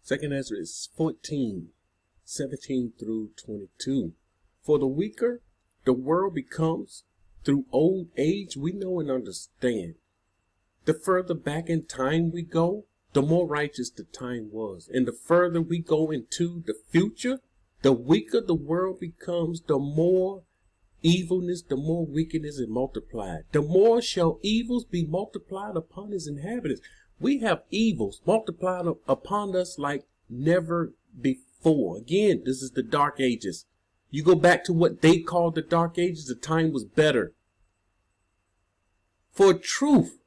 Second Ezra is 14, 17 through 22. For the weaker the world becomes through old age, we know and understand. The further back in time we go, the more righteous the time was. And the further we go into the future, the weaker the world becomes, the more evilness, the more wickedness is multiplied. The more shall evils be multiplied upon his inhabitants. We have evils multiplied upon us like never before. Again, this is the dark ages. You go back to what they called the dark ages, the time was better. For truth,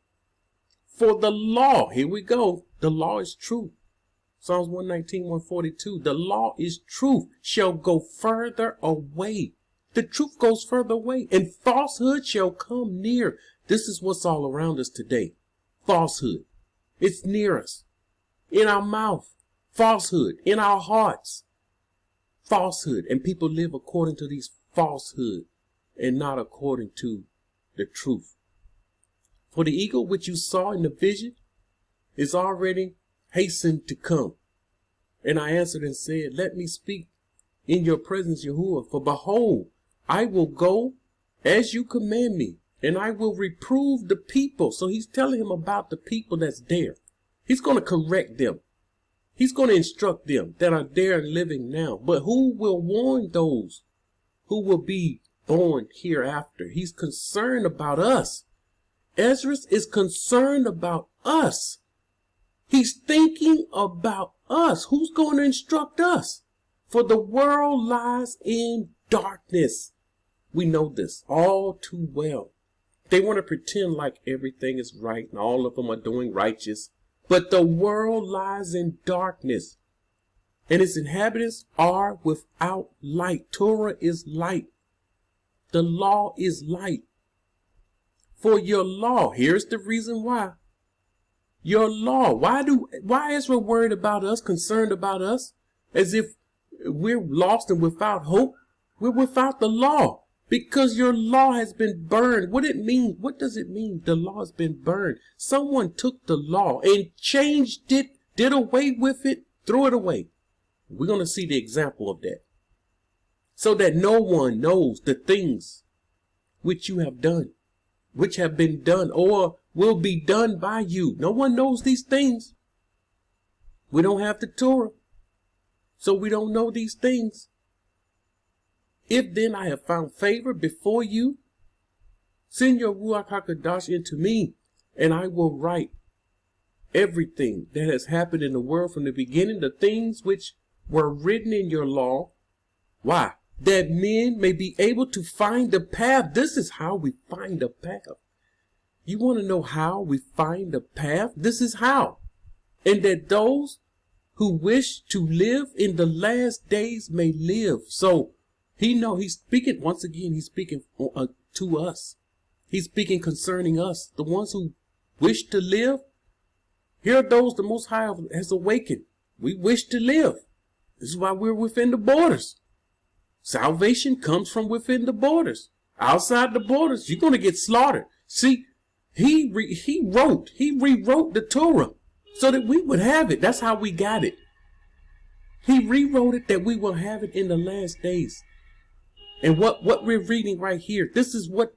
for the law, here we go. The law is truth. Psalms 119, 142. The law is truth, shall go further away. The truth goes further away, and falsehood shall come near. This is what's all around us today. Falsehood. It's near us. In our mouth. Falsehood. In our hearts. Falsehood. And people live according to these falsehood and not according to the truth. For the eagle which you saw in the vision is already hastened to come. And I answered and said, let me speak in your presence, Yahuwah. For behold, I will go as you command me, and I will reprove the people. So he's telling him about the people that's there. He's going to correct them. He's going to instruct them that are there and living now. But who will warn those who will be born hereafter? He's concerned about us. Ezra is concerned about us. He's thinking about us. Who's going to instruct us? For the world lies in darkness. We know this all too well. They want to pretend like everything is right and all of them are doing righteous. But the world lies in darkness, and its inhabitants are without light. Torah is light. The law is light. For your law, here's the reason why. Your law. Why is Ezra worried about us, concerned about us, as if we're lost and without hope? We're without the law because your law has been burned. What does it mean? The law has been burned. Someone took the law and changed it, did away with it, threw it away. We're going to see the example of that. So that no one knows the things which you have done, which have been done or will be done by you. No one knows these things. We don't have the Torah, so we don't know these things. If then I have found favor before you, send your Ruach HaKodesh into me, and I will write everything that has happened in the world from the beginning, the things which were written in your law. Why? That men may be able to find the path. This is how we find the path. You want to know how we find the path? This is how. And that those who wish to live in the last days may live. So he's speaking, once again, he's speaking to us. He's speaking concerning us, the ones who wish to live. Here are those the Most High has awakened. We wish to live. This is why we're within the borders. Salvation comes from within the borders. Outside the borders, you're going to get slaughtered. See, he rewrote the Torah so that we would have it. That's how we got it. He rewrote it that we will have it in the last days. And what we're reading right here, this is what,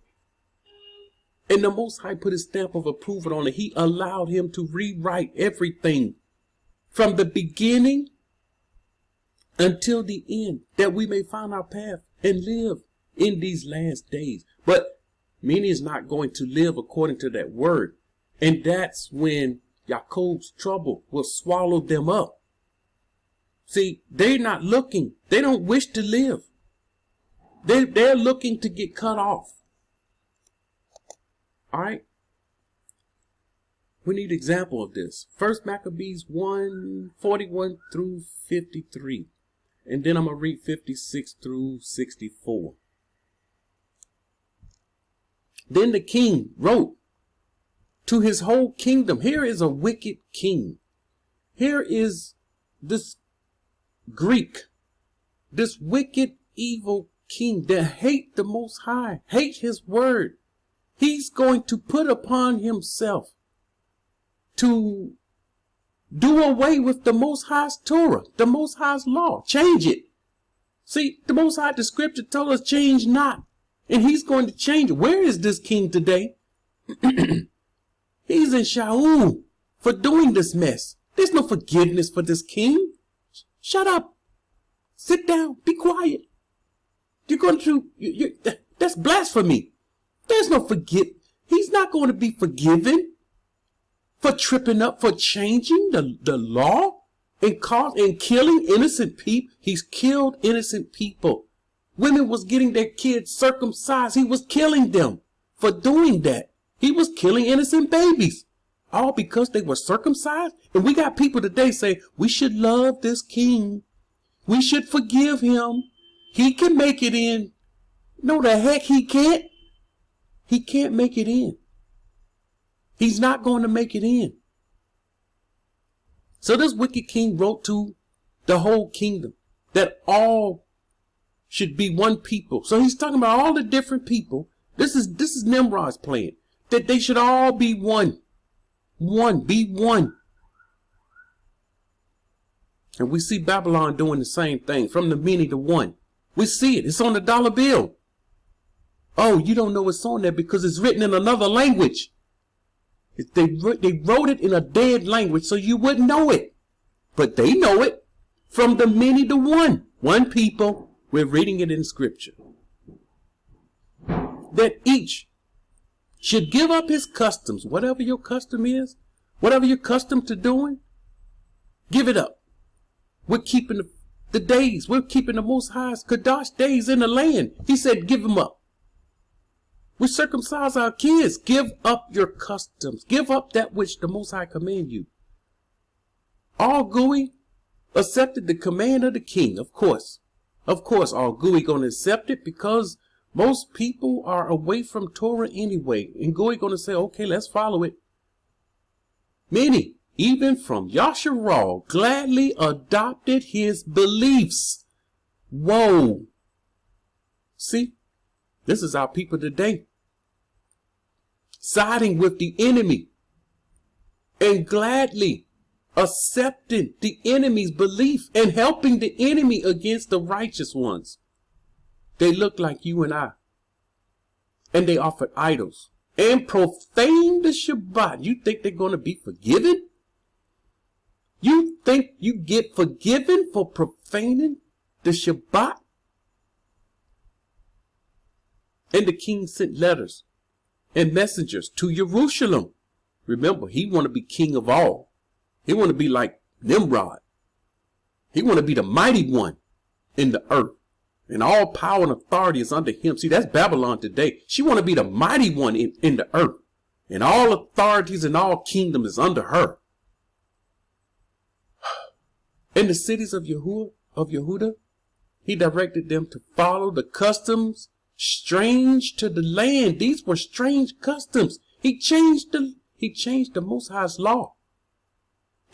and the Most High put his stamp of approval on it. He allowed him to rewrite everything from the beginning until the end, that we may find our path and live in these last days. But many is not going to live according to that word. And that's when Jacob's trouble will swallow them up. See, they're not looking. They don't wish to live. They're looking to get cut off. All right. We need an example of this. First Maccabees 1:41 through 53. And then I'm going to read 56 through 64. Then the king wrote to his whole kingdom. Here is a wicked king. Here is this Greek, this wicked, evil king that hate the Most High, hate his word. He's going to put upon himself to Do away with the Most High's Torah, the Most High's law. Change it. See, the Most High, the scripture told us, change not. And he's going to change it. Where is this king today? He's in Shaul for doing this mess. There's no forgiveness for this king. Shut up. Sit down. Be quiet. You're going to, that's blasphemy. There's no He's not going to be forgiven for tripping up, for changing the law and killing innocent people. He's killed innocent people. Women was getting their kids circumcised. He was killing them for doing that. He was killing innocent babies, all because they were circumcised. And we got people today say, we should love this king. We should forgive him. He can make it in. No, the heck he can't. He can't make it in. He's not going to make it in. So this wicked king wrote to the whole kingdom that all should be one people. So he's talking about all the different people. This is Nimrod's plan. That they should all be one. Be one. And we see Babylon doing the same thing, from the many to one. We see it. It's on the dollar bill. Oh, you don't know it's on there because it's written in another language. They wrote it in a dead language so you wouldn't know it. But they know it. From the many to one. One people. We're reading it in scripture. That each should give up his customs. Whatever your custom is, whatever you're accustomed to doing, give it up. We're keeping the days. We're keeping the Most High's Kadash days in the land. He said, give them up. We circumcise our kids. Give up your customs. Give up that which the Most High command you. All Gui accepted the command of the king, of course. Of course, all Gui going to accept it because most people are away from Torah anyway. And Gui going to say, okay, let's follow it. Many, even from Yasharal, gladly adopted his beliefs. Whoa. See? This is our people today. Siding with the enemy and gladly accepting the enemy's belief and helping the enemy against the righteous ones. They look like you and I. And they offered idols and profaned the Shabbat. You think they're going to be forgiven? You think you get forgiven for profaning the Shabbat? And the king sent letters and messengers to Jerusalem. Remember, he want to be king of all. He want to be like Nimrod. He want to be the mighty one in the earth. And all power and authority is under him. See, that's Babylon today. She want to be the mighty one in the earth. And all authorities and all kingdom is under her. In the cities of Yehuda, he directed them to follow the customs strange to the land. These were strange customs. He changed the Most High's law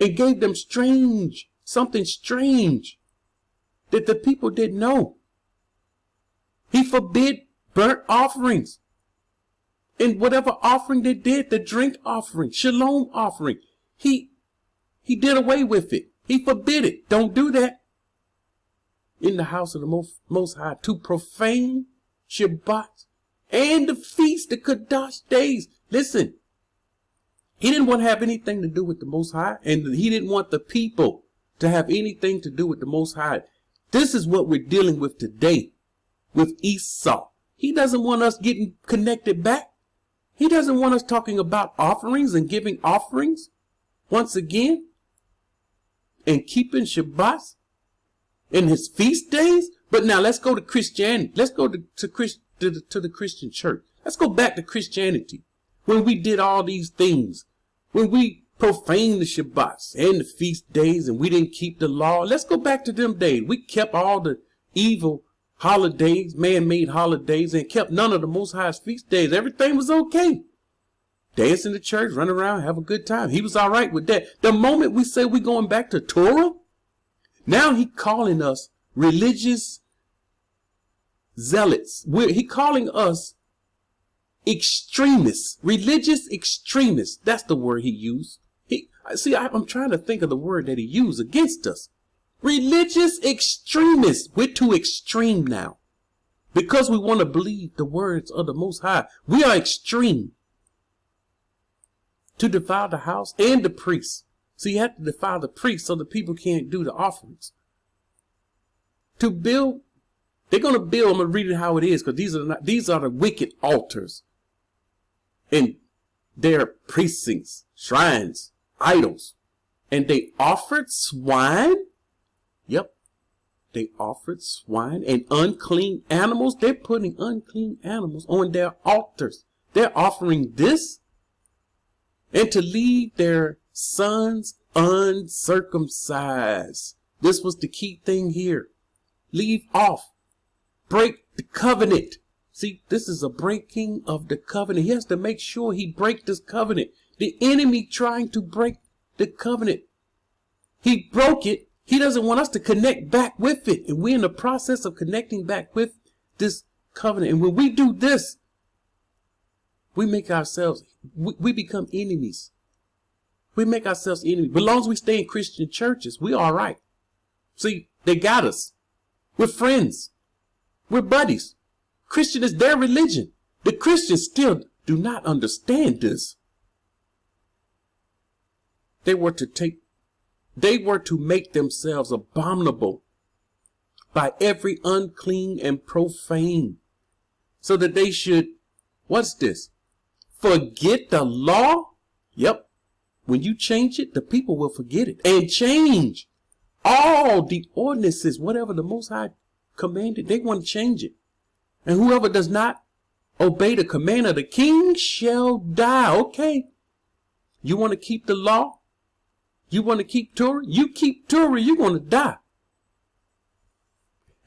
and gave them something strange that the people didn't know. He forbid burnt offerings and whatever offering they did, the drink offering, shalom offering. He did away with it. He forbid it. Don't do that in the house of the Most High to profane Shabbat and the feast, the Kadash days. Listen, he didn't want to have anything to do with the Most High, and he didn't want the people to have anything to do with the Most High. This is what we're dealing with today with Esau. He doesn't want us getting connected back. He doesn't want us talking about offerings and giving offerings once again and keeping Shabbats and his feast days. But now let's go to Christianity. Let's go to the Christian church. Let's go back to Christianity. When we did all these things, when we profaned the Shabbats and the feast days and we didn't keep the law. Let's go back to them days. We kept all the evil holidays, man-made holidays, and kept none of the Most High's feast days. Everything was okay. Dance in the church, run around, have a good time. He was all right with that. The moment we say we're going back to Torah, now he calling us religious zealots. He calling us extremists, religious extremists. That's the word he used. See, I'm trying to think of the word that he used against us. Religious extremists. We're too extreme now. Because we want to believe the words of the Most High, we are extreme. To defile the house and the priests. So you have to defile the priests so the people can't do the offerings. To build, they're going to build, I'm going to read it how it is, because these are the wicked altars. And their precincts, shrines, idols. And they offered swine. Yep. They offered swine and unclean animals. They're putting unclean animals on their altars. They're offering this. And to leave their sons uncircumcised. This was the key thing here. Leave off. Break the covenant. See, this is a breaking of the covenant. He has to make sure he breaks this covenant. The enemy trying to break the covenant. He broke it. He doesn't want us to connect back with it. And we're in the process of connecting back with this covenant. And when we do this, we make ourselves, we become enemies. We make ourselves enemies. But as long as we stay in Christian churches, we're all right. See, they got us. We're friends. We're buddies. Christian is their religion. The Christians still do not understand this. They were to make themselves abominable by every unclean and profane, so that they should, what's this? Forget the law? Yep. When you change it, the people will forget it and change all the ordinances, whatever the Most High commanded. They want to change it. And whoever does not obey the command of the king shall die. Okay. You want to keep the law? You want to keep Torah? You keep Torah, you're going to die.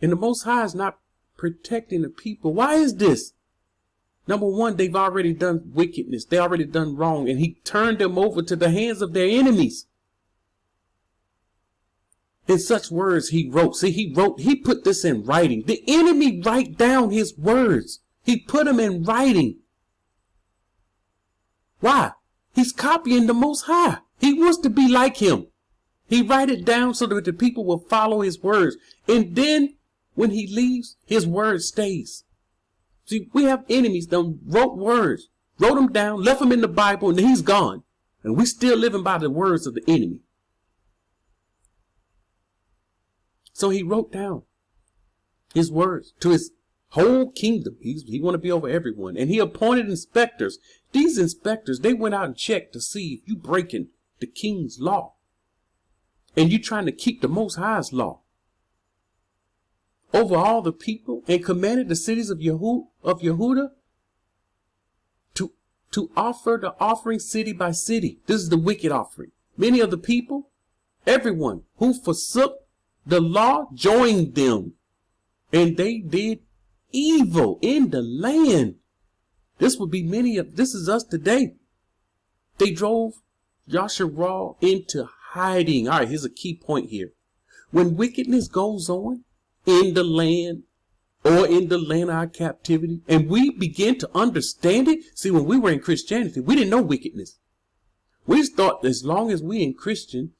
And the Most High is not protecting the people. Why is this? Number one, they've already done wickedness. They already done wrong. And he turned them over to the hands of their enemies. In such words he wrote. See, he put this in writing. The enemy write down his words. He put them in writing. Why? He's copying the Most High. He wants to be like him. He write it down so that the people will follow his words. And then when he leaves, his word stays. See, we have enemies that wrote words, wrote them down, left them in the Bible, and then he's gone. And we still living by the words of the enemy. So he wrote down his words to his whole kingdom. He want to be over everyone. And he appointed inspectors. These inspectors, they went out and checked to see if you breaking the king's law. And you trying to keep the Most High's law over all the people, and commanded the cities of Yehuda to offer the offering city by city. This is the wicked offering. Many of the people, everyone who forsook the law, joined them, and they did evil in the land. This is us today. They drove Yasharal into hiding. All right, here's a key point here. When wickedness goes on in the land, or in the land of our captivity, and we begin to understand it. See, when we were in Christianity, we didn't know wickedness. We thought as long as we Christians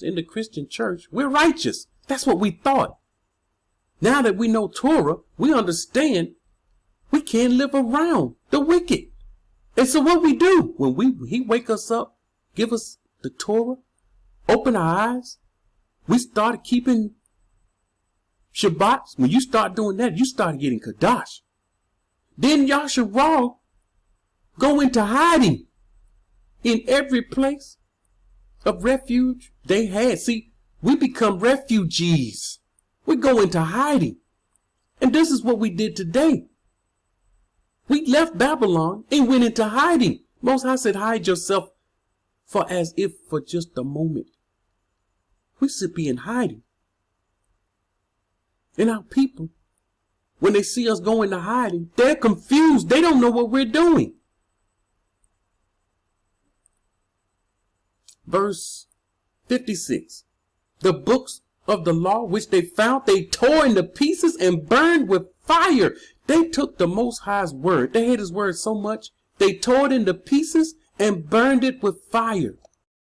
in the Christian church, we're righteous. That's what we thought. Now that we know Torah, we understand we can't live around the wicked. And so what we do when he wake us up, give us the Torah, open our eyes, we start keeping Shabbat. When you start doing that, you start getting Kadash. Then Yasharal go into hiding in every place of refuge they had. See, we become refugees. We go into hiding. And this is what we did today. We left Babylon and went into hiding. Most High said, hide yourself for as if for just a moment. We should be in hiding. And our people, when they see us go into hiding, they're confused. They don't know what we're doing. Verse 56. The books of the law which they found, they tore into pieces and burned with fire. They took the Most High's word. They hate his word so much, they tore it into pieces and burned it with fire.